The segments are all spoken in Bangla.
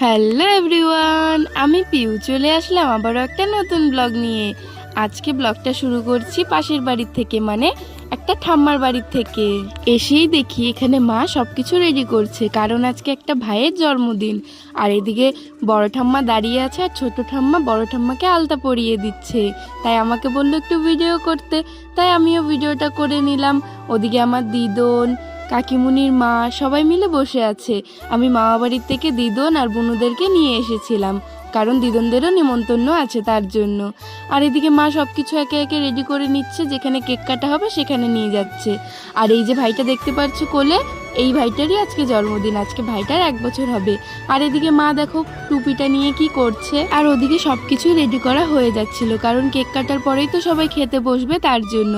হ্যালো এভরিওয়ান, আমি পিউ চলে আসলাম আবারও একটা নতুন ব্লগ নিয়ে। আজকে ব্লগটা শুরু করছি পাশের বাড়ির থেকে, মানে একটা ঠাম্মার বাড়ির থেকে। এসেই দেখি এখানে মা সবকিছু রেডি করছে, কারণ আজকে একটা ভাইয়ের জন্মদিন। আর এদিকে বড় ঠাম্মা দাঁড়িয়ে আছে আর ছোট ঠাম্মা বড় ঠাম্মাকে আলতা পরিয়ে দিচ্ছে। তাই আমাকে বললো একটু ভিডিও করতে, তাই আমিও ভিডিওটা করে নিলাম। ওদিকে আমার দিদন, কাকিমুনির মা সবাই মিলে বসে আছে। আমি মামা বাড়ির থেকে দিদন আর বুনুদেরকে নিয়ে এসেছিলাম, কারণ দিদনদেরও নিমন্ত্রণ আছে তার জন্য। আর এদিকে মা সব কিছু একে একে রেডি করে নিচ্ছে, যেখানে কেক কাটা হবে সেখানে নিয়ে যাচ্ছে। আর এই যে ভাইটা দেখতে পাচ্ছ কোলে, এই ভাইটারই আজকে জন্মদিন, আজকে ভাইটার 1 বছর হবে। আর এদিকে মা দেখো টুপিটা নিয়ে কি করছে। আর ওদিকে সবকিছুই রেডি করা হয়ে যাচ্ছিল, কারণ কেক কাটার পরেই তো সবাই খেতে বসবে তার জন্য।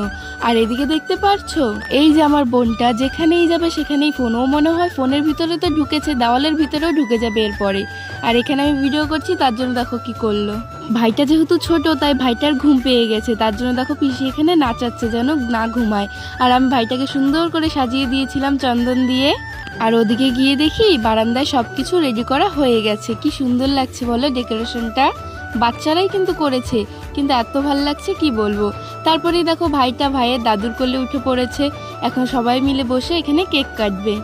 আর এদিকে দেখতে পারছো এই যে আমার বোনটা যেখানেই যাবে সেখানেই ফোন, ও মনে হয় ফোনের ভিতরে তো ঢুকেছে, দেওয়ালের ভিতরেও ঢুকে যাবে এরপরে। আর এখানে আমি ভিডিও করছি তার জন্য দেখো কি করলো। ভাইটা যেহেতু ছোট তাই ভাইটার ঘুম পেয়ে গেছে, তার জন্য দেখো পিসি এখানে নাচাচ্ছে যেন না ঘুমায়। আর আমি ভাইটাকে সুন্দর করে সাজিয়ে দিয়েছিলাম চন্দন দিয়ে। আর ওদিকে গিয়ে দেখি বারান্দায় সবকিছু রেডি করা হয়ে গেছে। কি সুন্দর লাগছে বলো ডেকোরেশনটা, বাচ্চারাই কিন্তু করেছে, কিন্তু এত ভালো লাগছে কি বলবো। তারপরেই দেখো ভাইটা ভাইয়ের দাদুর কোলে উঠে পড়েছে। এখন সবাই মিলে বসে এখানে কেক কাটবে।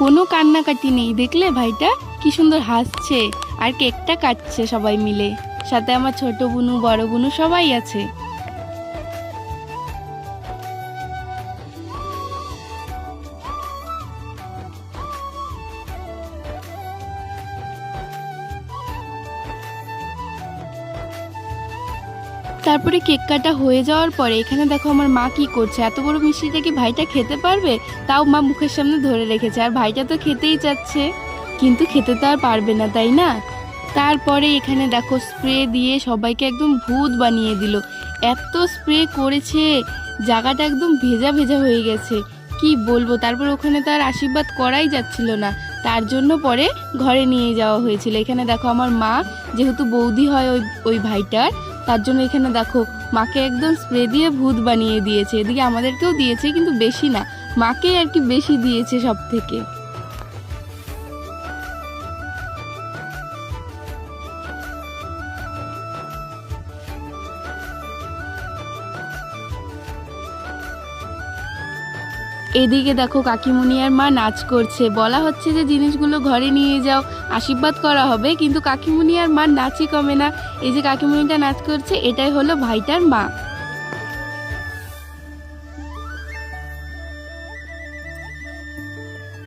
কোনো কান্নাকাটি নেই, দেখলে ভাইটা কি সুন্দর হাসছে আর কেকটা কাটছে সবাই মিলে। সাথে আমার ছোট বুনু বড় বুনু সবাই আছে। তারপরে কেক কাটা হয়ে যাওয়ার পরে এখানে দেখো আমার মা কি করছে, এত বড় মিষ্টিটা কি ভাইটা খেতে পারবে, তাও মা মুখের সামনে ধরে রেখেছে। আর ভাইটা তো খেতেই চাচ্ছে, কিন্তু খেতে তো আর পারবে না, তাই না। তারপরে এখানে দেখো স্প্রে দিয়ে সবাইকে একদম ভূত বানিয়ে দিল। এত স্প্রে করেছে, জায়গাটা একদম ভেজা ভেজা হয়ে গেছে, কি বলবো। তারপর ওখানে তো আর আশীর্বাদ করাই যাচ্ছিল না, তার জন্য পরে ঘরে নিয়ে যাওয়া হয়েছিল। এখানে দেখো আমার মা যেহেতু বৌদি হয় ওই ভাইটার, তার জন্য এখানে দেখো মাকে একদম স্প্রে দিয়ে ভূত বানিয়ে দিয়েছে। এদিকে আমাদেরকেও দিয়েছে, কিন্তু বেশি না, মাকে আর কি বেশি দিয়েছে সব থেকে। এদিকে দেখো কাকিমুনি আর মা নাচ করছে, বলা হচ্ছে যে জিনিসগুলো ঘরে নিয়ে যাও, আশীর্বাদ করা হবে, কিন্তু কাকিমুনি আর মার নাচই কমে না। এই যে কাকিমুনিটা নাচ করছে, এটাই হলো ভাইটার মা।